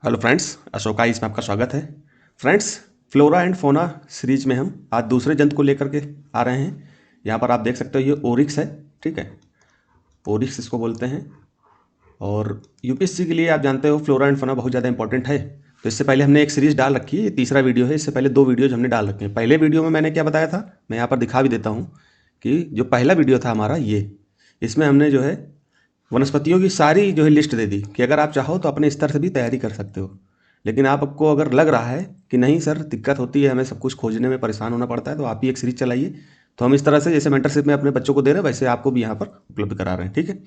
Hello friends, Ashoka इसमें आपका स्वागत है। Friends, flora and fauna series में हम आज दूसरे जंतु को लेकर के आ रहे हैं। यहाँ पर आप देख सकते हो ये ओरिक्स है। ठीक है, ओरिक्स इसको बोलते हैं। और यूपीएससी के लिए आप जानते हो फ्लोरा एंड फोना बहुत ज़्यादा इंपॉर्टेंट है। तो इससे पहले हमने एक सीरीज डाल रखी है, ये तीसरा वीडियो है। इससे पहले दो वीडियोज हमने डाल रखे हैं। पहले वीडियो में मैंने क्या बताया था, मैं यहाँ पर दिखा भी देता हूँ कि जो पहला वीडियो था हमारा ये, इसमें हमने जो है वनस्पतियों की सारी जो है लिस्ट दे दी कि अगर आप चाहो तो अपने स्तर से भी तैयारी कर सकते हो। लेकिन आपको अगर लग रहा है कि नहीं सर दिक्कत होती है, हमें सब कुछ खोजने में परेशान होना पड़ता है, तो आप ही एक सीरीज चलाइए। तो हम इस तरह से जैसे मेंटरशिप में अपने बच्चों को दे रहे हैं, वैसे आपको भी यहाँ पर उपलब्ध करा रहे हैं। ठीक है,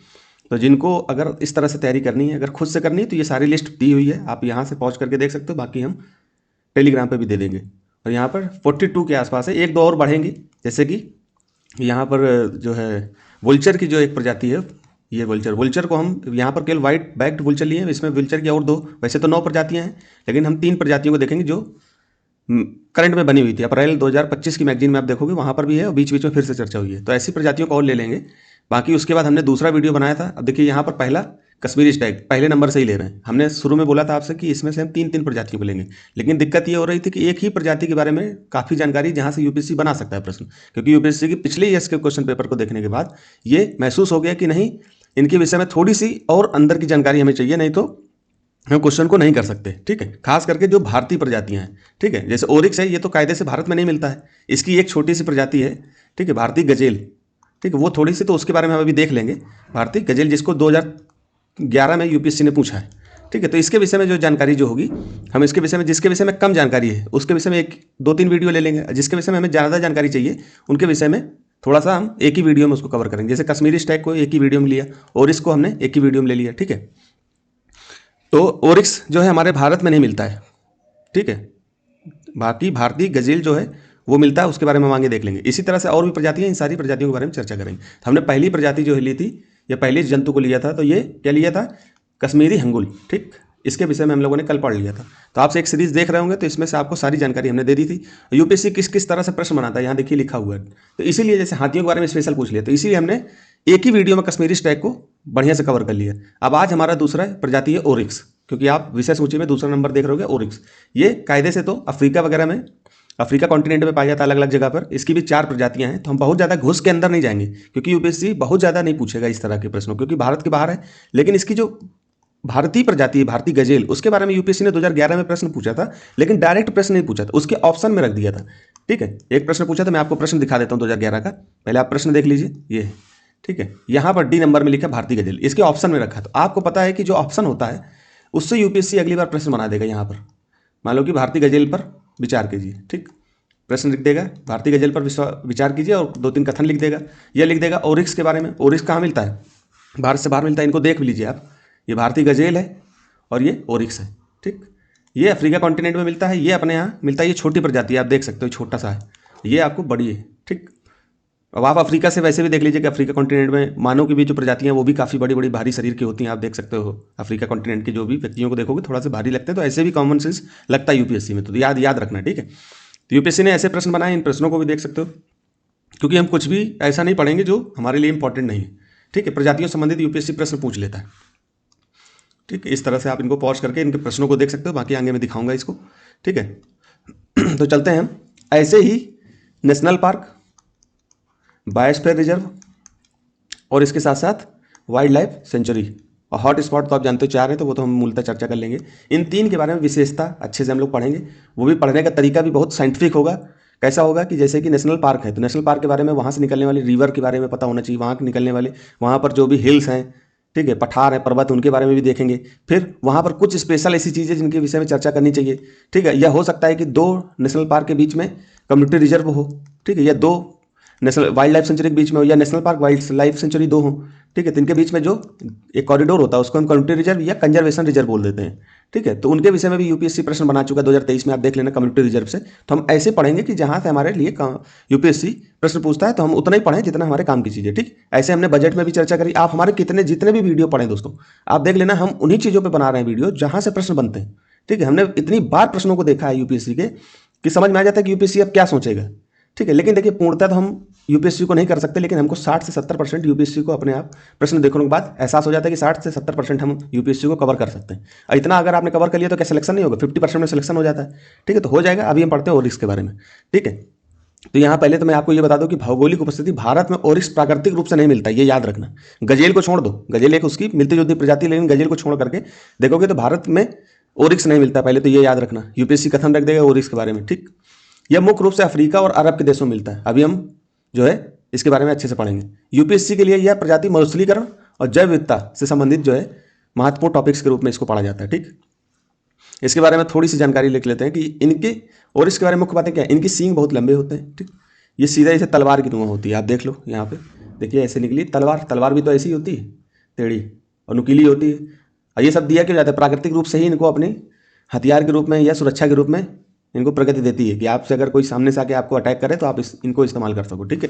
तो जिनको अगर इस तरह से तैयारी करनी है, अगर खुद से करनी है, तो ये सारी लिस्ट दी हुई है, आप यहाँ से पहुँच करके देख सकते हो। बाकी हम टेलीग्राम पर भी दे देंगे। और यहाँ पर 42 के आसपास है, एक दो और बढ़ेंगी। जैसे कि यहाँ पर जो है वुल्चर की जो एक प्रजाति है, ये वुल्चर को हम यहाँ पर केवल वाइट बैक्ड वुल्चर लिए हैं। इसमें वुल्चर की और दो, वैसे तो 9 प्रजातियाँ हैं, लेकिन हम 3 प्रजातियों को देखेंगे जो करंट में बनी हुई थी। अप्रैल 2025 की मैगजीन में आप देखोगे वहाँ पर भी है, और बीच बीच में फिर से चर्चा हुई है। तो ऐसी प्रजातियों को और ले लेंगे। बाकी उसके बाद हमने दूसरा वीडियो बनाया था। अब देखिए यहाँ पर पहला कश्मीरी स्टैग पहले नंबर से ही ले रहे हैं। हमने शुरू में बोला था आपसे कि इसमें से हम 3 प्रजातियों को लेंगे, लेकिन दिक्कत ये हो रही थी कि एक ही प्रजाति के बारे में काफ़ी जानकारी जहाँ से यूपीएससी बना सकता है प्रश्न, क्योंकि यूपीएससी की पिछले ईयर्स के क्वेश्चन पेपर को देखने के बाद ये महसूस हो गया कि नहीं, इनके विषय में थोड़ी सी और अंदर की जानकारी हमें चाहिए, नहीं तो हम क्वेश्चन को नहीं कर सकते। ठीक है, खास करके जो भारतीय प्रजातियां हैं। ठीक है, जैसे ओरिक्स है, ये तो कायदे से भारत में नहीं मिलता है। इसकी एक छोटी सी प्रजाति है, ठीक है, भारतीय गजेल। ठीक है, वो थोड़ी सी, तो उसके बारे में हम अभी देख लेंगे। भारतीय गजेल, जिसको 2011 में यूपीएससी ने पूछा है। ठीक है, तो इसके विषय में जो जानकारी जो होगी, हम इसके विषय में, जिसके विषय में कम जानकारी है उसके विषय में 1-2-3 वीडियो ले लेंगे। जिसके विषय में हमें ज़्यादा जानकारी चाहिए उनके विषय में थोड़ा सा हम एक ही वीडियो में उसको कवर करेंगे। जैसे कश्मीरी स्टैग को एक ही वीडियो में लिया, और इसको हमने एक ही वीडियो में ले लिया। ठीक है, तो ओरिक्स जो है हमारे भारत में नहीं मिलता है। ठीक है, बाकी भारतीय गजेल जो है वो मिलता है, उसके बारे में हम आगे देख लेंगे। इसी तरह से और भी प्रजातियां, इन सारी प्रजातियों के बारे में चर्चा करेंगे। तो हमने पहली प्रजाति जो है ली थी, या पहले जंतु को लिया था, तो ये क्या लिया था, कश्मीरी हंगुल। ठीक, इसके विषय में हम लोगों ने कल पढ़ लिया था। तो आपसे एक सीरीज देख रहे होंगे, तो इसमें से आपको सारी जानकारी हमने दे दी थी। यूपीएससी किस किस तरह से प्रश्न बनाता है यहाँ देखिए लिखा हुआ है। तो इसीलिए जैसे हाथियों के बारे में स्पेशल पूछ लिया, तो इसीलिए हमने एक ही वीडियो में कश्मीरी स्टैग को बढ़िया से कवर कर लिया। अब आज हमारा दूसरा प्रजाति है ओरिक्स, क्योंकि आप विषय सूची में दूसरा नंबर देख रहे होगे ओरिक्स। ये कायदे से तो अफ्रीका वगैरह में, अफ्रीका कॉन्टिनेंट में पाया जाता है अलग अलग जगह पर। इसकी भी 4 प्रजातियां हैं। तो हम बहुत ज़्यादा घुस के अंदर नहीं जाएंगे, क्योंकि यूपीएससी बहुत ज़्यादा नहीं पूछेगा इस तरह के प्रश्नों, क्योंकि भारत के बाहर है। लेकिन इसकी जो भारतीय प्रजाति है, भारतीय गजेल, उसके बारे में यूपीएससी ने 2011 में प्रश्न पूछा था, लेकिन डायरेक्ट प्रश्न नहीं पूछा था, उसके ऑप्शन में रख दिया था। ठीक है, एक प्रश्न पूछा था, मैं आपको प्रश्न दिखा देता हूँ 2011 का। पहले आप प्रश्न देख लीजिए, ये है। ठीक है, यहाँ पर डी नंबर में लिखा भारतीय गजेल, इसके ऑप्शन में रखा। तो आपको पता है कि जो ऑप्शन होता है उससे यूपीएससी अगली बार प्रश्न बना देगा। यहाँ पर मान लो कि भारतीय गजेल पर विचार कीजिए। ठीक, प्रश्न लिख देगा भारतीय गजेल पर विचार कीजिए, और 2-3 कथन लिख देगा। यह लिख देगा ओरिक्स के बारे में। ओरिक्स कहाँ मिलता है, भारत से बाहर मिलता है। इनको देख भी लीजिए आप, ये भारतीय गजेल है और ये ओरिक्स है। ठीक, ये अफ्रीका कॉन्टिनेंट में मिलता है, ये अपने यहाँ मिलता है। ये छोटी प्रजाति है, आप देख सकते हो छोटा सा है, ये आपको बड़ी है। ठीक, अब आप अफ्रीका से वैसे भी देख लीजिए कि अफ्रीका कॉन्टिनेंट में मानव की भी जो प्रजातियां हैं वो भी काफ़ी बड़ी बड़ी भारी शरीर की होती हैं। आप देख सकते हो अफ्रीका कॉन्टिनेंट के जो भी व्यक्तियों को देखोगे थोड़ा सा भारी लगते हैं। तो ऐसे भी कॉमन सेंस लगता है यूपीएससी में, तो याद याद रखना। ठीक है, तो यूपीएससी ने ऐसे प्रश्न बनाए, इन प्रश्नों को भी देख सकते हो, क्योंकि हम कुछ भी ऐसा नहीं पढ़ेंगे जो हमारे लिए इंपॉर्टेंट नहीं है। ठीक है, प्रजातियों संबंधित यूपीएससी प्रश्न पूछ लेता है। ठीक है, इस तरह से आप इनको पॉज करके इनके प्रश्नों को देख सकते हो। बाकी आगे मैं दिखाऊंगा इसको। ठीक है, तो चलते हैं हम। ऐसे ही नेशनल पार्क, बायोस्फीयर रिजर्व, और इसके साथ साथ वाइल्ड लाइफ सेंचुरी और हॉट स्पॉट तो आप जानते हो 4 हैं, तो वो तो हम मूलतः चर्चा कर लेंगे। इन 3 के बारे में विशेषता अच्छे से हम लोग पढ़ेंगे। वो भी पढ़ने का तरीका भी बहुत साइंटिफिक होगा। कैसा होगा कि जैसे कि नेशनल पार्क है, तो नेशनल पार्क के बारे में वहाँ से निकलने वाली रिवर के बारे में पता होना चाहिए, वहाँ के निकलने वाले, वहाँ पर जो भी हिल्स हैं, ठीक है, पठार है, पर्वत, उनके बारे में भी देखेंगे। फिर वहाँ पर कुछ स्पेशल ऐसी चीज़ें जिनके विषय में चर्चा करनी चाहिए। ठीक है, यह हो सकता है कि 2 नेशनल पार्क के बीच में कम्युनिटी रिजर्व हो। ठीक है, या 2 नेशनल वाइल्ड लाइफ सेंचुरी के बीच में हो, या national park wild life sanctuary 2 हो। ठीक है, तो इनके बीच में जो एक कॉरिडोर होता है उसको हम कम्युनिटी रिजर्व या कंजर्वेशन रिजर्व बोल देते हैं। ठीक है, तो उनके विषय में भी यूपीएससी प्रश्न बना चुका है 2023 में, आप देख लेना कम्युनिटी रिजर्व से। तो हम ऐसे पढ़ेंगे कि जहाँ से हमारे लिए यूपीएससी प्रश्न पूछता है तो हम उतना ही पढ़ें जितना हमारे काम की चीज़ है। ठीक, ऐसे हमने बजट में भी चर्चा करी। आप हमारे जितने भी वीडियो पढ़ें दोस्तों, आप देख लेना, हम उन्हीं चीज़ों पर बना रहे हैं वीडियो जहाँ से प्रश्न बनते हैं। ठीक है, हमने इतनी बार प्रश्नों को देखा है यूपीएससी के कि समझ में आ जाता है कि यूपीएससी अब क्या सोचेगा। ठीक है। लेकिन देखिए पूर्णतः तो हम यूपीएससी को नहीं कर सकते, लेकिन हमको 60 से 70% यूपीएससी को अपने आप प्रश्न देखने के बाद एहसास हो जाता है कि 60 से 70% हम यूपीएससी को कवर कर सकते हैं। इतना अगर आपने कवर कर लिया तो क्या सिलेक्शन नहीं होगा? 50% में सिलेक्शन हो जाता है। ठीक है, तो हो जाएगा। अभी हम पढ़ते हैं ओरिक्स के बारे में। ठीक है, तो यहाँ पहले तो मैं आपको ये बता दूं कि भौगोलिक उपस्थिति भारत में ओरिक्स प्राकृतिक रूप से नहीं मिलता, ये याद रखना। गजेल को छोड़ दो, गजेल एक उसकी मिलती जुलती प्रजाति, लेकिन गजेल को छोड़ करके देखोगे तो भारत में ओरिक्स नहीं मिलता। पहले तो ये याद रखना, यूपीएससी कथन रख देगा ओरिक्स के बारे में। ठीक, यह मुख्य रूप से अफ्रीका और अरब के देशों में मिलता है। अभी हम जो है इसके बारे में अच्छे से पढ़ेंगे। यूपीएससी के लिए यह प्रजाति मरुस्थलीकरण और जैव विविधता से संबंधित जो है महत्वपूर्ण टॉपिक्स के रूप में इसको पढ़ा जाता है। ठीक, इसके बारे में थोड़ी सी जानकारी लिख लेते हैं कि इनके और इसके बारे में मुख्य बातें क्या है। इनकी सींग बहुत लंबे होते हैं। ठीक, ये सीधा ऐसे तलवार की नुमा होती है। आप देख लो यहाँ पे, देखिए ऐसे निकली तलवार। तलवार भी तो ऐसी होती है, टेढ़ी और नुकीली होती है। और ये सब दिया क्यों जाता है? प्राकृतिक रूप से ही इनको अपने हथियार के रूप में या सुरक्षा के रूप में इनको प्रगति देती है कि आपसे अगर कोई सामने से आके आपको अटैक करे तो आप इनको इस्तेमाल कर सको। ठीक है,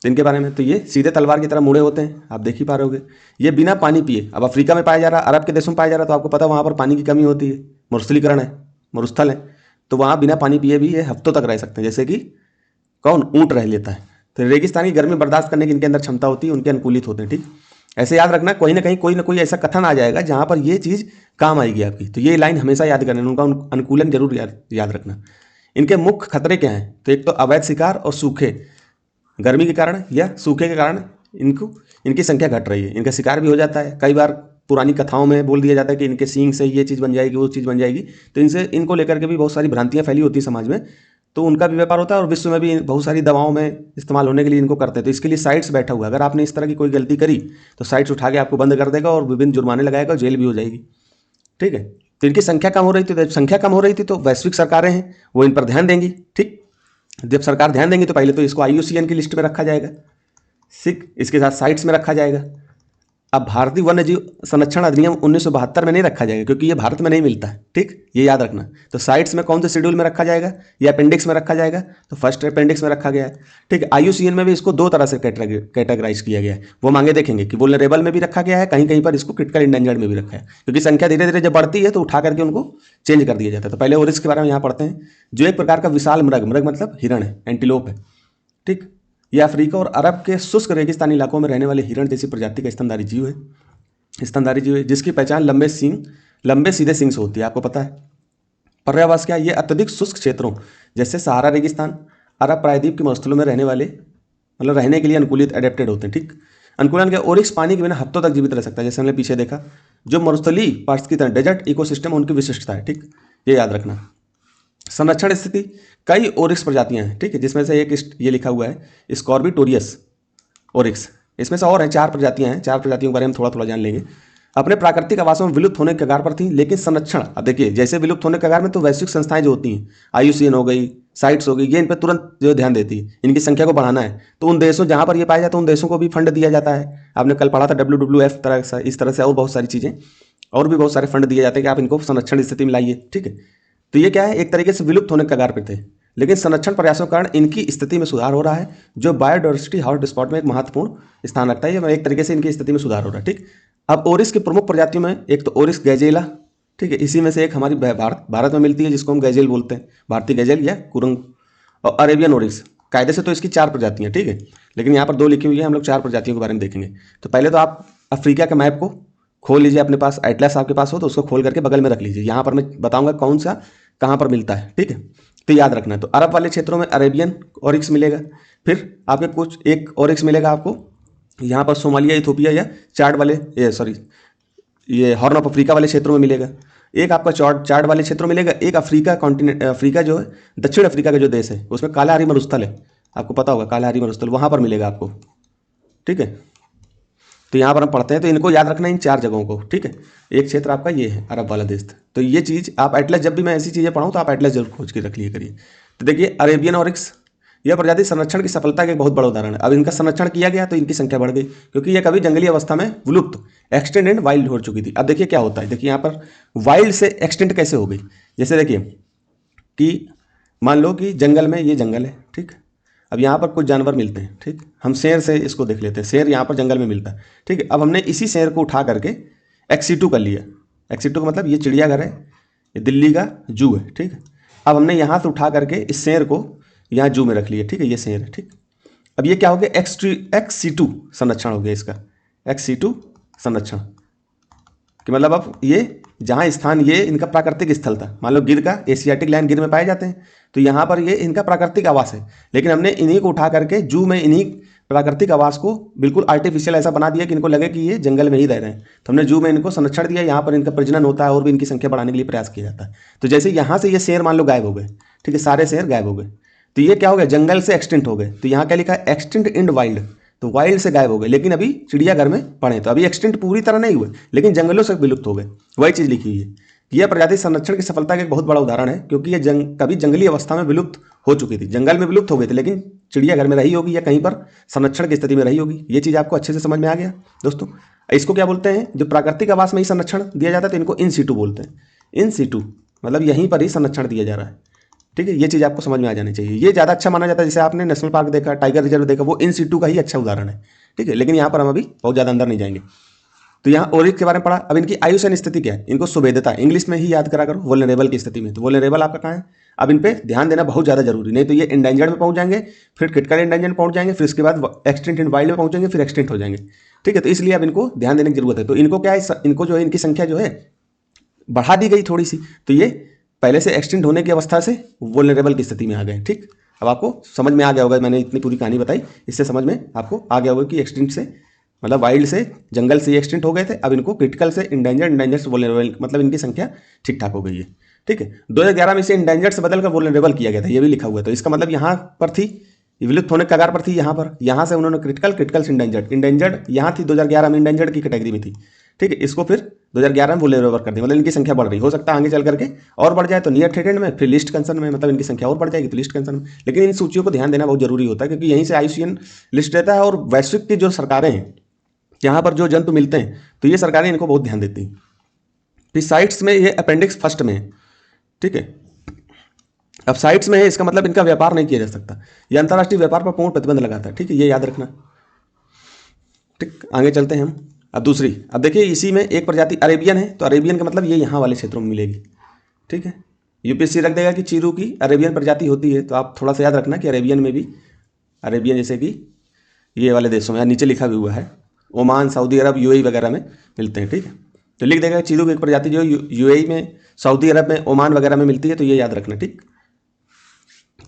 तो इनके बारे में तो ये सीधे तलवार की तरह मुड़े होते हैं, आप देख ही पा रहे होगे। ये बिना पानी पिए, अब अफ्रीका में पाया जा रहा है, अरब के देशों में पाया जा रहा है, तो आपको पता वहाँ पर पानी की कमी होती है, मरुस्थलीकरण है, मरुस्थल है, तो वहाँ बिना पानी पिए भी ये हफ्तों तक रह सकते हैं। जैसे कि कौन? ऊँट रह लेता है। तो रेगिस्तान की गर्मी बर्दाश्त करने की इनके अंदर क्षमता होती है, उनके अनुकूलित होते हैं। ठीक, ऐसे याद रखना, कोई ना कहीं कोई ना कोई ऐसा कथन आ जाएगा जहाँ पर ये चीज़ काम आएगी आपकी, तो ये लाइन हमेशा याद करना, उनका अनुकूलन जरूर याद रखना। इनके मुख्य खतरे क्या हैं? तो एक तो अवैध शिकार और सूखे, गर्मी के कारण या सूखे के कारण इनकी संख्या घट रही है। इनका शिकार भी हो जाता है। कई बार पुरानी कथाओं में बोल दिया जाता है कि इनके सींग से ये चीज़ बन जाएगी, वो चीज़ बन जाएगी, तो इनको लेकर के भी बहुत सारी भ्रांतियाँ फैली होती है समाज में, तो उनका भी व्यापार होता है। और विश्व में भी बहुत सारी दवाओं में इस्तेमाल होने के लिए इनको करते हैं। तो इसके लिए साइट्स बैठा हुआ है, अगर आपने इस तरह की कोई गलती करी तो साइट्स उठा के आपको बंद कर देगा और विभिन्न जुर्माने लगाएगा, जेल भी हो जाएगी। ठीक है, तो इनकी संख्या कम हो रही थी, तो संख्या कम हो रही थी तो वैश्विक सरकारें हैं वो इन पर ध्यान देंगी। ठीक, जब सरकार ध्यान देंगी तो पहले तो इसको IUCN की लिस्ट में रखा जाएगा, इसके साथ साइट्स में रखा जाएगा। अब भारतीय वन्य जीव संरक्षण अधिनियम 1972 में नहीं रखा जाएगा, क्योंकि ये भारत में नहीं मिलता है। ठीक, ये याद रखना। तो साइट्स में कौन से शेड्यूल में रखा जाएगा या अपेंडिक्स में रखा जाएगा? तो फर्स्ट अपेंडिक्स में रखा गया है। ठीक है, IUCN में भी इसको दो तरह से कैटेगराइज किया गया है। वो मांगे देखेंगे कि वुल्नरेबल में भी रखा गया है, कहीं कहीं पर इसको क्रिटिकल इंडेंजर्ड में भी रखा है, क्योंकि संख्या धीरे धीरे जब बढ़ती है तो उठा करके उनको चेंज कर दिया जाता है। तो पहले ओरिक्स के बारे में यहाँ पढ़ते हैं, जो एक प्रकार का विशाल मृग मतलब हिरण है, एंटीलोप है। ठीक, यह अफ्रीका और अरब के शुष्क रेगिस्तानी इलाकों में रहने वाले हिरण जैसी प्रजाति का स्तनधारी जीव है, जिसकी पहचान लंबे सीधे सींग से होती है। आपको पता है पर्यावास क्या? ये अत्यधिक शुष्क क्षेत्रों जैसे सहारा रेगिस्तान, अरब प्रायद्वीप के मरुस्थलों में रहने वाले रहने के लिए अनुकूलित एडेप्टेड होते हैं। ठीक, अनुकूलन के ओरिक्स पानी के बिना हफ्तों तक जीवित रह सकता है, जैसे हमने पीछे देखा। जो मरुस्थलीय पार्ट्स की तरह डेजर्ट इकोसिस्टम उनकी विशिष्टता है। ठीक, ये याद रखना। संरक्षण स्थिति, कई ओरिक्स प्रजातियां हैं। ठीक है, जिसमें से एक ये लिखा हुआ है स्कॉर्बिटोरियस ओरिक्स, इसमें से और हैं 4 प्रजातियां हैं। 4 प्रजातियों के बारे में थोड़ा थोड़ा जान लेंगे। अपने प्राकृतिक आवासों में विलुप्त होने के कगार पर थी, लेकिन संरक्षण, अब देखिए जैसे विलुप्त होने के कगार में तो वैश्विक संस्थाएं जो होती हैं, IUCN हो गई, साइट्स हो गई, ये इन पर तुरंत जो ध्यान देती है, इनकी संख्या को बढ़ाना है। तो उन देशों जहां पर ये पाया जाता है उन देशों को भी फंड दिया जाता है। आपने कल पढ़ा था WWF तरह से, इस तरह से और बहुत सारी चीज़ें, और भी बहुत सारे फंड दिए जाते हैं कि आप इनको संरक्षण स्थिति में लाइए। ठीक है, तो ये क्या है, एक तरीके से विलुप्त होने के कगार पर थे, लेकिन संरक्षण प्रयासों के कारण इनकी स्थिति में सुधार हो रहा है, जो बायोडाइवर्सिटी हॉटस्पॉट में एक महत्वपूर्ण स्थान रखता है। ये एक तरीके से इनकी स्थिति में सुधार हो रहा है। ठीक, अब ओरिस की प्रमुख प्रजातियों में एक तो ओरिस गैजेला, ठीक है, इसी में से एक हमारी भारत में मिलती है जिसको हम गैजेल बोलते हैं, भारतीय गैजेल या कुरंग। और अरेबियन ओरिस, कायदे से तो इसकी 4 प्रजातियां। ठीक है, लेकिन यहाँ पर 2 लिखी हुई है, हम लोग 4 प्रजातियों के बारे में देखेंगे। तो पहले तो आप अफ्रीका के मैप को खोल लीजिए, अपने पास एटलस आपके पास हो तो उसको खोल करके बगल में रख लीजिए। यहाँ पर मैं बताऊंगा कौन सा कहाँ पर मिलता है। ठीक है, तो याद रखना है। तो अरब वाले क्षेत्रों में अरेबियन ओरिक्स मिलेगा, फिर आपके कुछ एक ओरिक्स मिलेगा आपको यहाँ पर सोमालिया, इथोपिया या ये हॉर्न ऑफ अफ्रीका वाले क्षेत्रों में मिलेगा। एक आपका चार्ड वाले क्षेत्रों में मिलेगा। एक अफ्रीका जो है, दक्षिण अफ्रीका का जो देश है उसमें कालाहारी मरुस्थल है, आपको पता होगा कालाहारी मरुस्थल, वहाँ पर मिलेगा आपको। ठीक है, तो यहाँ पर हम पढ़ते हैं, तो इनको याद रखना इन 4 जगहों को। ठीक है, एक क्षेत्र आपका ये है अरब वाला देश। तो ये चीज़ आप एटलस, जब भी मैं ऐसी चीज़ें पढ़ाऊँ तो आप एटलस जरूर खोज के रख लिए करिए। तो देखिए अरेबियन ओरिक्स, यह प्रजाति संरक्षण की सफलता का एक बहुत बड़ा उदाहरण है। अब इनका संरक्षण किया गया तो इनकी संख्या बढ़ गई, क्योंकि यह कभी जंगली अवस्था में विलुप्त, एक्सटेंड एंड वाइल्ड हो चुकी थी। अब देखिए क्या होता है, देखिए यहाँ पर वाइल्ड से एक्सटेंट कैसे हो गई। जैसे देखिए कि मान लो कि जंगल में, ये जंगल है, ठीक, अब यहाँ पर कुछ जानवर मिलते हैं। ठीक, हम शेर से इसको देख लेते हैं, शेर यहाँ पर जंगल में मिलता है। ठीक है, अब हमने इसी शेर को उठा करके एक्सीटू कर लिया। एक्सीटू का मतलब ये चिड़ियाघर है, ये दिल्ली का जू है। ठीक, अब हमने यहाँ से उठा करके इस शेर को यहाँ जू में रख लिए, ठीक है, ये शेर है, ठीक। अब ये क्या हो गया, XC2 संरक्षण हो गया इसका, XC2 संरक्षण कि मतलब अब ये जहाँ स्थान, ये इनका प्राकृतिक स्थल था, मान लो गिर का, एशियाटिक लायन गिर में पाए जाते हैं, तो यहाँ पर ये इनका प्राकृतिक आवास है, लेकिन हमने इन्हीं को उठा करके जू में इन्हीं प्राकृतिक आवास को बिल्कुल आर्टिफिशियल ऐसा बना दिया कि इनको लगे कि ये जंगल में ही रह रहे हैं, तो हमने जू में इनको संरक्षण दिया, यहाँ पर इनका प्रजनन होता है और भी इनकी संख्या बढ़ाने के लिए प्रयास किया जाता है। तो जैसे यहाँ से ये शेर मान लो गायब हो गए, ठीक है, सारे शेर गायब हो गए, तो ये क्या हो गया, जंगल से एक्सटिंक्ट हो गए। तो यहाँ क्या लिखा है, एक्सटिंक्ट इन वाइल्ड, तो वाइल्ड से गायब हो गए, लेकिन अभी चिड़ियाघर में पड़े, तो अभी एक्सटिंक्ट पूरी तरह नहीं हुए, लेकिन जंगलों से विलुप्त हो गए, वही चीज़ लिखी हुई है। यह प्रजाति संरक्षण की सफलता का एक बहुत बड़ा उदाहरण है, क्योंकि ये कभी जंगली अवस्था में विलुप्त हो चुकी थी, जंगल में विलुप्त हो गई थी, लेकिन चिड़ियाघर में रही होगी या कहीं पर संरक्षण की स्थिति में रही होगी। ये चीज़ आपको अच्छे से समझ में आ गया दोस्तों। इसको क्या बोलते हैं, जो प्राकृतिक आवास में ही संरक्षण दिया जाता है, तो इनको इन सीटू बोलते हैं। इन सीटू मतलब यहीं पर ही संरक्षण दिया जा रहा है, ठीक है, ये चीज़ आपको समझ में आ जानी चाहिए। ये ज़्यादा अच्छा माना जाता है, जैसे आपने नेशनल पार्क देखा, टाइगर रिजर्व देखा, वो इन सीटू का ही अच्छा उदाहरण है, ठीक है, लेकिन यहाँ पर हम अभी बहुत ज़्यादा अंदर नहीं जाएंगे। तो यहाँ ओरिक्स के बारे में पढ़ा। अब इनकी आयुषन स्थिति क्या है, इनको सुभेदता, इंग्लिश में ही याद करा करो, वल्नरेबल की स्थिति में। तो वल्नरेबल आपका कहाँ है, अब इन पे ध्यान देना बहुत ज़्यादा जरूरी, नहीं तो ये इंडेंजर्ड में पहुंच जाएंगे, फिर क्रिटिकल इंडेंजर्ड में पहुंच जाएंगे, फिर उसके बाद एक्सटिंक्ट इन वाइल्ड में पहुंचेंगे, फिर एक्सटिंक्ट हो जाएंगे, ठीक है। तो इसलिए अब इनको ध्यान देने की जरूरत है। तो इनको क्या है, इनको जो है इनकी संख्या जो है बढ़ा दी गई थोड़ी सी, तो ये पहले से एक्सटिंक्ट होने की अवस्था से वल्नरेबल की स्थिति में आ गए, ठीक। अब आपको समझ में आ गया होगा, मैंने इतनी पूरी कहानी बताई, इससे समझ में आपको आ गया होगा कि एक्सटिंक्ट से मतलब वाइल्ड से, जंगल से एक्सटिंक्ट हो गए थे, अब इनको क्रिटिकल से इंडेंजर से वल्नरेबल, मतलब इनकी संख्या ठीक ठाक हो गई है, ठीक है। 2011 में इसे इंडेंजर्ड से बदलकर वल्नरेबल किया गया था, ये भी लिखा हुआ है। तो इसका मतलब यहाँ पर थी, विलुप्त होने के कगार पर थी, यहाँ से उन्होंने क्रिटिकल से इंडेंजर्ड यहाँ थी, 2011 में इंडेंजर्ड की कैटेगरी में थी, ठीक है। इसको फिर 2011 में वल्नरेबल कर दी, मतलब इनकी संख्या बढ़ रही, हो सकता है आगे चल करके और बढ़ जाए, तो नियर थ्रेटेंड में, फिर लिस्ट कंसर्न में, मतलब इनकी संख्या और बढ़ जाएगी तो लिस्ट कंसर्न में। लेकिन इन सूचियों को ध्यान देना बहुत जरूरी होता है, क्योंकि यहीं से IUCN लिस्ट रहता है, और वैश्विक की जो सरकारें हैं, यहाँ पर जो जंतु मिलते हैं, तो ये सरकारें इनको बहुत ध्यान देती हैं। फिर साइट्स में ये अपेंडिक्स फर्स्ट में है, ठीक है। अब साइट्स में है, इसका मतलब इनका व्यापार नहीं किया जा सकता, ये अंतर्राष्ट्रीय व्यापार पर पूर्ण प्रतिबंध लगाता है, ठीक है, ये याद रखना, ठीक। आगे चलते हैं हम। अब दूसरी, अब देखिए इसी में एक प्रजाति अरेबियन है, तो अरेबियन का मतलब ये यहाँ वाले क्षेत्रों में मिलेगी, ठीक है। UPSC रख देगा कि चीरू की अरेबियन प्रजाति होती है, तो आप थोड़ा सा याद रखना कि अरेबियन में भी, अरेबियन जैसे कि ये वाले देशों में, नीचे लिखा भी हुआ है, ओमान, सऊदी अरब, UAE वगैरह में मिलते हैं, ठीक है। तो लिख देगा चीरू की एक प्रजाति जो UAE में, सऊदी अरब में, ओमान वगैरह में मिलती है, तो ये याद रखना, ठीक।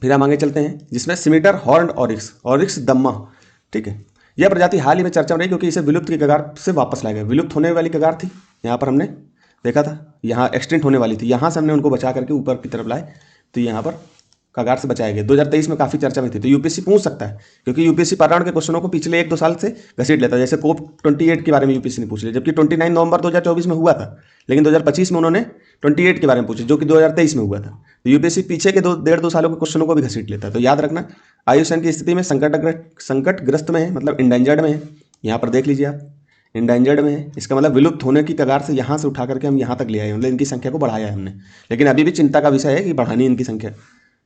फिर हम आगे चलते हैं, जिसमें सिमीटर हॉर्न ऑरिक्स दम्मा, ठीक है। यह प्रजाति हाल ही में चर्चा में रही, क्योंकि इसे विलुप्त की कगार से वापस लाया गया, विलुप्त होने वाली कगार थी, यहाँ पर हमने देखा था, यहाँ एक्सटिंक्ट होने वाली थी, यहाँ से हमने उनको बचा करके ऊपर की तरफ लाए, तो यहाँ पर कगार से बचाया गया। 2023 में काफ़ी चर्चा में थी, तो UPSC पूछ सकता है, क्योंकि UPSC पर्यावरण के क्वेश्चनों को पिछले 1-2 साल से घसीट लेता है। जैसे COP28 के बारे में UPSC ने पूछ लिया, जबकि 29 नवंबर 2024 में हुआ था, लेकिन 2025 में उन्होंने 28 के बारे में पूछा, जो कि 2023 में हुआ था। तो UPSC पीछे के 1.5-2 सालों के क्वेश्चनों को भी घसीट लेता है। तो याद रखना, IUCN की स्थिति में संकटग्रस्त में है, मतलब इंडेंजर्ड में है, यहाँ पर देख लीजिए आप, इंडेंजर्ड में है, इसका मतलब विलुप्त होने की कगार से यहाँ से उठा करके हम यहाँ तक ले आए, मतलब इनकी संख्या को बढ़ाया है हमने, लेकिन अभी भी चिंता का विषय है कि बढ़ानी इनकी संख्या,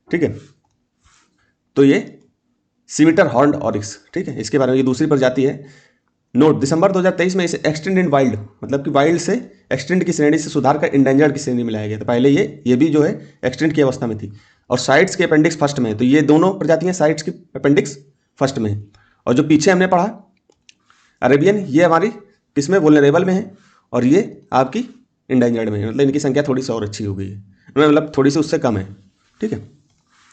ठीक है। तो ये सिमीटर हॉर्न्ड ऑरिक्स, ठीक है, इसके बारे में, ये दूसरी प्रजाति है। नोट, दिसंबर 2023 में इसे एक्सटेंड इन वाइल्ड, मतलब कि वाइल्ड से एक्सटेंड की श्रेणी से सुधार कर इंडेंजर्ड की श्रेणी में लाया गया था। पहले ये भी जो है एक्सटेंड की अवस्था में थी, और साइट्स के अपेंडिक्स फर्स्ट में है। तो ये दोनों प्रजातियां साइट्स की अपेंडिक्स फर्स्ट में है। और जो पीछे हमने पढ़ा अरेबियन, ये हमारी किसमें, वल्नरेबल में है, और ये आपकी इंडेंजर्ड में है, मतलब इनकी संख्या थोड़ी सी और अच्छी हो गई है, मतलब थोड़ी सी उससे कम है, ठीक है।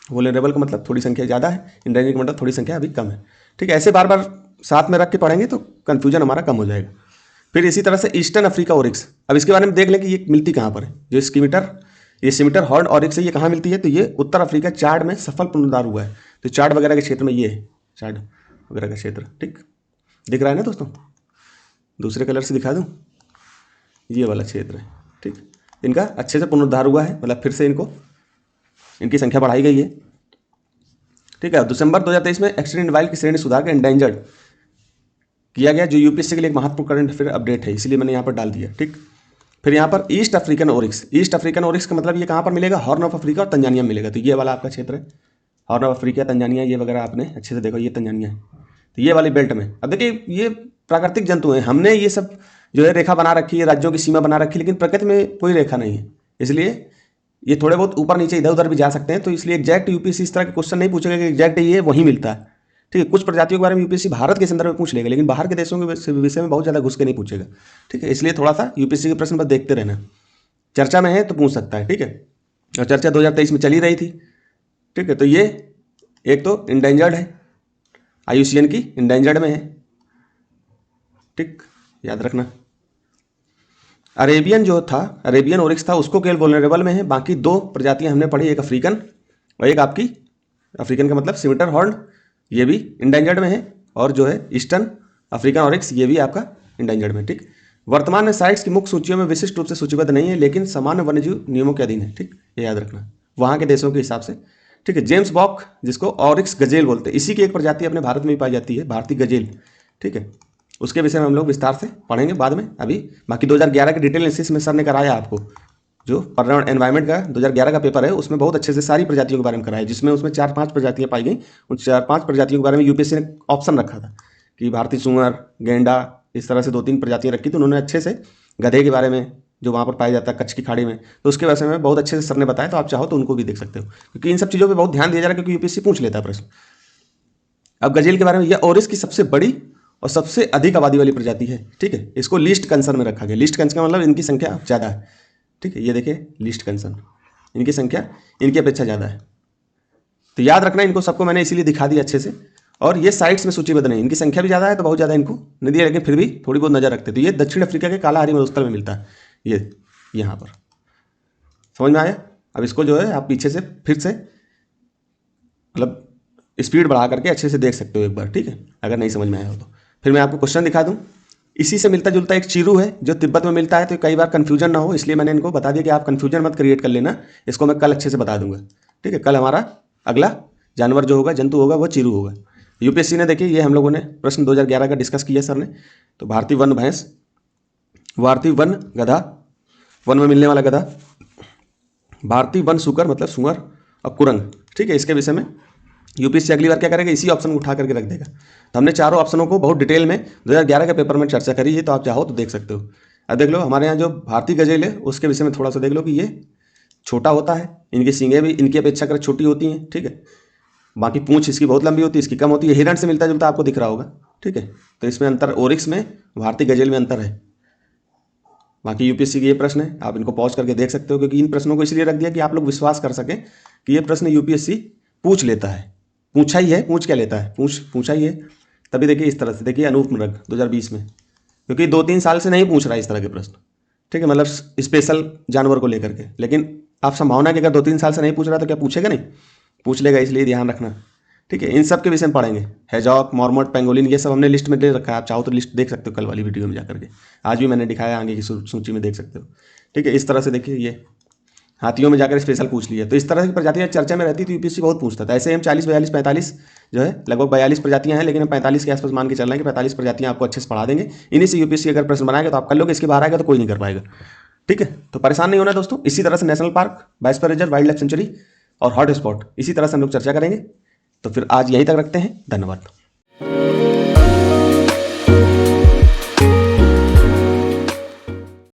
वल्नरेबल का मतलब थोड़ी संख्या ज़्यादा है, इंडेंजर्ड का मतलब थोड़ी संख्या अभी कम है, ठीक है। ऐसे बार बार साथ में रख के पढ़ेंगे तो कन्फ्यूजन हमारा कम हो जाएगा। फिर इसी तरह से ईस्टर्न अफ्रीका ओरिक्स, अब इसके बारे में देख लें कि ये मिलती कहाँ पर है। जो सिमीटर हॉर्न ऑरिक्स है, ये कहाँ मिलती है, तो ये उत्तर अफ्रीका चाड में सफल पुनरुद्धार हुआ है। तो चाड वगैरह के क्षेत्र में ये है, चाड वगैरह का क्षेत्र, ठीक दिख रहा है ना दोस्तों, दूसरे कलर से दिखा दूँ, ये वाला क्षेत्र है, ठीक। इनका अच्छे से पुनरुद्धार हुआ है, मतलब फिर से इनकी संख्या बढ़ाई गई है, ठीक है। दिसंबर 2023 में एक्सटेंड वाइल्ड की श्रेणी सुधार के इंडेंजर्ड किया गया, जो UPSC के लिए एक महत्वपूर्ण करंट अफेयर अपडेट है, इसलिए मैंने यहाँ पर डाल दिया, ठीक। फिर यहाँ पर ईस्ट अफ्रीकन ओरिक्स का मतलब ये कहाँ पर मिलेगा, हॉर्न ऑफ अफ्रीका और तंजानिया में मिलेगा। तो ये वाला आपका क्षेत्र है, हॉर्न ऑफ अफ्रीका, तंजानिया, ये वगैरह आपने अच्छे से देखो, ये तंजानिया है, तो ये वाली बेल्ट में। अब देखिए ये प्राकृतिक जंतु हैं, हमने ये सब जो है रेखा बना रखी है, राज्यों की सीमा बना रखी है, लेकिन प्रकृति में कोई रेखा नहीं है, इसलिए ये थोड़े बहुत ऊपर नीचे इधर उधर भी जा सकते हैं, तो इसलिए एग्जैक्ट यूपीएससी इस तरह के क्वेश्चन नहीं पूछेगा कि एग्जैक्ट ये वहीं मिलता है। ठीक है, कुछ प्रजातियों के बारे में यूपीएससी भारत के संदर्भ में पूछ लेगा, लेकिन बाहर के देशों के विषय में बहुत ज़्यादा घुस के नहीं पूछेगा। ठीक है, इसलिए थोड़ा सा यूपीएससी के प्रश्न बस देखते रहना, चर्चा में है तो पूछ सकता है। ठीक है, और चर्चा 2023 में चली रही थी। ठीक है, तो ये एक तो इंडेंजर्ड है, IUCN की इंडेंजर्ड में है। ठीक, याद रखना। अरेबियन जो था, अरेबियन ओरिक्स था, उसको केवल वल्नरेबल में है। बाकी 2 प्रजातियां हमने पढ़ी, एक अफ्रीकन और एक आपकी, अफ्रीकन का मतलब सिमिटर हॉर्न, ये भी इंडेंजर्ड में है। और जो है ईस्टर्न अफ्रीकन ओरिक्स, ये भी आपका इंडेंजर्ड में। ठीक, वर्तमान में साइट्स की मुख्य सूचियों में विशिष्ट रूप से सूचीबद्ध नहीं है, लेकिन सामान्य वन्यजीव नियमों के अधीन है। ठीक, ये याद रखना वहाँ के देशों के हिसाब से। ठीक है, जेम्स बॉक जिसको ऑरिक्स गजेल बोलते हैं, इसी की एक प्रजाति अपने भारत में भी पाई जाती है, भारतीय गजेल। ठीक है, उसके विषय में हम लोग विस्तार से पढ़ेंगे बाद में। अभी बाकी 2011 के डिटेल एनालिसिस में सर ने कराया आपको, जो पर्यावरण एनवायरमेंट का 2011 का पेपर है, उसमें बहुत अच्छे से सारी प्रजातियों के बारे में कराया, जिसमें उसमें 4-5 प्रजातियां पाई गई। उन 4-5 प्रजातियों के बारे में यूपीएससी ने ऑप्शन रखा था कि भारतीय सूअर, गेंडा, इस तरह से 2-3 प्रजातियां रखी, तो उन्होंने अच्छे से गधे के बारे में जो वहाँ पर पाया जाता है कच्छ की खाड़ी में, तो उसके बारे में बहुत अच्छे से सर ने बताया। तो आप चाहो तो उनको भी देख सकते हो, क्योंकि इन सब चीज़ों पर बहुत ध्यान दिया जा रहा है, क्योंकि यूपीएससी पूछ लेता है प्रश्न। अब गजेल के बारे में, यह ओरिस की सबसे बड़ी और सबसे अधिक आबादी वाली प्रजाति है। ठीक है, इसको लिस्ट कंसर्न में रखा गया। लिस्ट कंसर्न का मतलब इनकी संख्या ज़्यादा है। ठीक है, ये देखिए लिस्ट कंसर्न, इनकी संख्या इनकी अपेक्षा ज़्यादा है। तो याद रखना, इनको सबको मैंने इसीलिए दिखा दिया अच्छे से। और ये साइट्स में सूचीबद्ध नहीं, इनकी संख्या भी ज़्यादा है तो बहुत ज़्यादा इनको नहीं दिया, लेकिन फिर भी थोड़ी बहुत नज़र रखते। तो ये दक्षिण अफ्रीका के कालाहारी मरुस्थल में मिलता है, ये यहाँ पर। समझ में आया? अब इसको जो है आप पीछे से फिर से मतलब स्पीड बढ़ा करके अच्छे से देख सकते हो एक बार। ठीक है, अगर नहीं समझ में आया हो तो फिर मैं आपको क्वेश्चन दिखा दूं। इसी से मिलता जुलता एक चीरू है जो तिब्बत में मिलता है, तो कई बार कन्फ्यूजन ना हो इसलिए मैंने इनको बता दिया कि आप कन्फ्यूजन मत क्रिएट कर लेना। इसको मैं कल अच्छे से बता दूंगा। ठीक है, कल हमारा अगला जानवर जो होगा, जंतु होगा, वो चीरू होगा। यूपीएससी ने देखिए, ये हम लोगों ने प्रश्न 2011 का डिस्कस किया सर ने। तो भारतीय वन भैंस, भारतीय वन गधा, वन में मिलने वाला गधा, भारतीय वन सूकर मतलब सुअर, और कुरंग। ठीक है, इसके विषय में यूपीएससी अगली बार क्या करेगा, इसी ऑप्शन को उठा करके रख देगा। तो हमने चारों ऑप्शनों को बहुत डिटेल में 2011 के पेपर में चर्चा करी है, तो आप चाहो तो देख सकते हो। अब देख लो, हमारे यहाँ जो भारतीय गजेल है उसके विषय में थोड़ा सा देख लो कि ये छोटा होता है, इनकी सींगें भी इनकी अपेक्षा कर छोटी होती हैं। ठीक है, बाकी पूंछ इसकी बहुत लंबी होती है, इसकी कम होती है। हिरण से मिलता जुलता आपको दिख रहा होगा। ठीक है, तो इसमें अंतर ओरिक्स में, भारतीय गजेल में अंतर है। बाकी यूपीएससी के ये प्रश्न है, आप इनको पॉज करके देख सकते हो, क्योंकि इन प्रश्नों को इसलिए रख दिया कि आप लोग विश्वास कर सकें कि ये प्रश्न यूपीएससी पूछ लेता है। पूछा ही है, पूछ क्या लेता है, पूछा ही है। तभी देखिए इस तरह से, देखिए अनूप मृग 2020 में, क्योंकि 2-3 साल से नहीं पूछ रहा है इस तरह के प्रश्न। ठीक है, मतलब स्पेशल जानवर को लेकर के। लेकिन आप संभावना कि अगर 2-3 साल से नहीं पूछ रहा तो क्या पूछेगा नहीं, पूछ लेगा, इसलिए ध्यान रखना। ठीक है, इन सब के विषय में पढ़ेंगे। हेजॉक, मॉर्मोट, पेंगोलिन, ये सब हमने लिस्ट में दे रखा है। आप चाहो तो लिस्ट देख सकते हो कल वाली वीडियो में जाकर के। आज भी मैंने दिखाया, आगे की सूची में देख सकते हो। ठीक है, इस तरह से देखिए, ये हाथियों में जाकर स्पेशल पूछ लिया। तो इस तरह की प्रजातियां चर्चा में रहती, तो यूपीएससी बहुत पूछता था। ऐसे हम 40, 42, 45 जो है, लगभग 42 प्रजातियां हैं, लेकिन हम 45 के आसपास मान के चल रहे हैं कि 45 प्रजातियां आपको अच्छे से पढ़ा देंगे। इन्हीं से यूपीएससी अगर प्रश्न बनाएगा तो आप कर लोगे, इसके बाहर आएगा तो कोई नहीं कर पाएगा। ठीक है, तो परेशान नहीं होना दोस्तों। इसी तरह से national park, biosphere reserve, wild life sanctuary और हॉट स्पॉट, इसी तरह से हम लोग चर्चा करेंगे। तो फिर आज यहीं तक रखते हैं। धन्यवाद।